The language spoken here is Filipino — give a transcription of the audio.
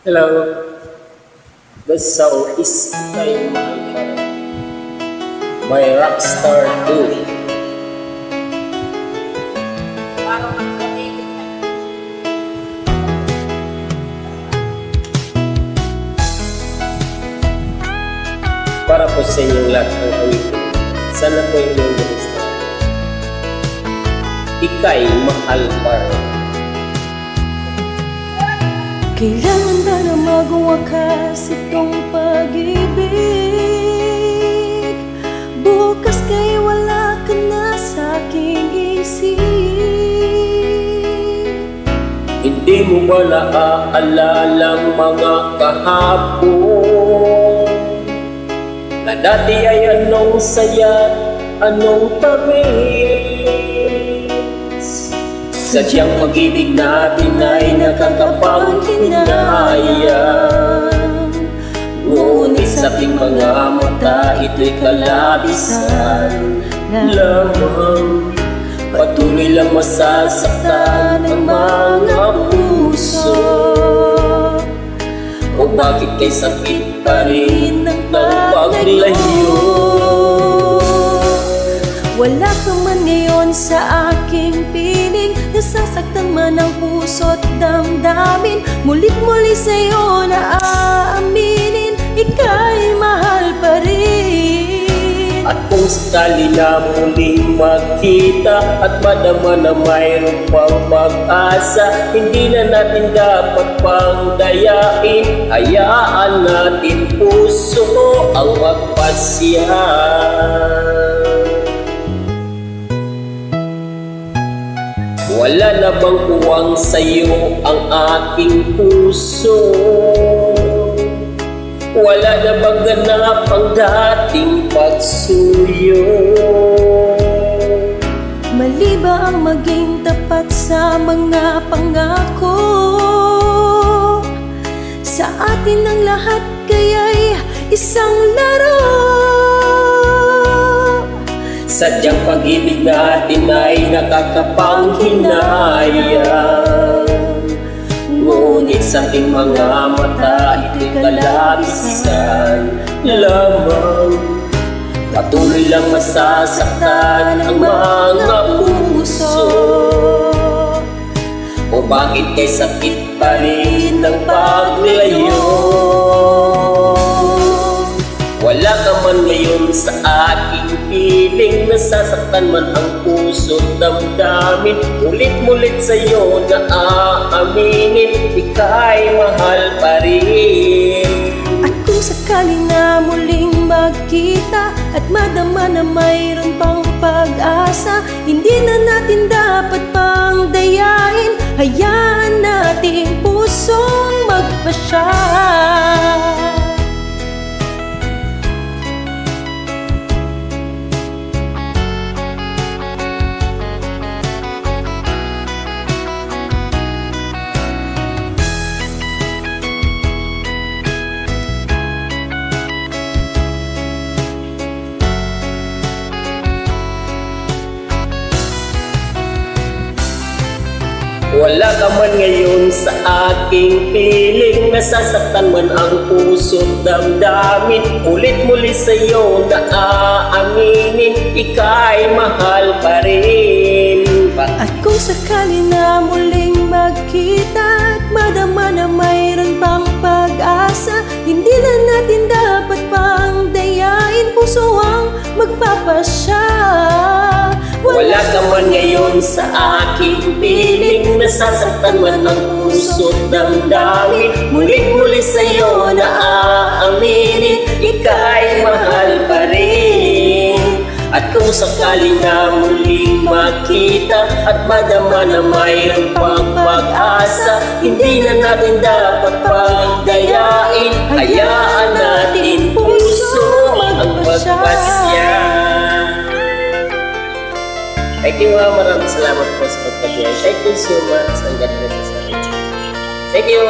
Hello, the song is by my Rockstar 2. Para po sa inyong lahat ng awitin. Sana po inyong gusto. Ika'y mahal pa rin. Kailangan ba na magwakas itong pag-ibig? Bukas kay wala ka na sa aking isip. Hindi mo ba naaalala mga kahapon na dati ay anong saya, anong tamis? Sadyang pag-ibig natin ay nakakapanghinayang, ngunit sa ating mga mata ito'y kalabisan lamang. Patuloy lang masasaktan ang mga puso. O bakit kay sakit pa rin ng paglayo? Wala ka man ngayon sa aking piling, nasasaktan man ang puso't damdamin. Mulit-muli sa'yo na aaminin, ika'y mahal pa rin. At kung sakali na muling magkita at madama na mayroon pang pag-asa, hindi na natin dapat pang dayain. Hayaan natin puso ang magpasya. Wala na bang uwang sa'yo ang aking puso? Wala na bang ganap ang dating pagsuyo? Mali ba ang maging tapat sa mga pangako? Sa atin ang lahat kaya'y isang laro. Sadyang pag-ibig natin ay nakakapanghinayang, ngunit sa ating mga mata ito'y kalabisan lamang. Patuloy lang masasaktan ang mga puso. O bakit kay sakit pa rin ng paglayo? Wala ka man ngayon sa aking piling, nasasaktan man ang puso't damdamin. Ulit-mulit sa'yo na aaminin, ika'y mahal pa rin. At kung sakali na muling magkita at madama na mayroon pang pag-asa, hindi na natin dapat pang dayain. Hayaan nating pusong magpasya. Wala ka man ngayon sa aking piling, nasasaktan man ang puso't damdamin. Ulit-muli sa'yo na aaminin, ika'y mahal pa rin. At kung sakali na muling magkita at madama na mayroon pang pag-asa, hindi na natin dapat pang dayain, puso ang magpapasya. Wala ka man ngayon sa aking piling, nasasaktan man ang puso't damdamin. Mulit-muli sa'yo na aaminin, ika'y mahal pa rin. At kung sakali na muling makita at madama na mayroon pang pag-asa, hindi na natin dapat pang dayain. Hayaan natin puso ang magpasya. Thank you, maraming salamat po sa pagpapagyan. Thank you so much. Ang God bless us. Thank you.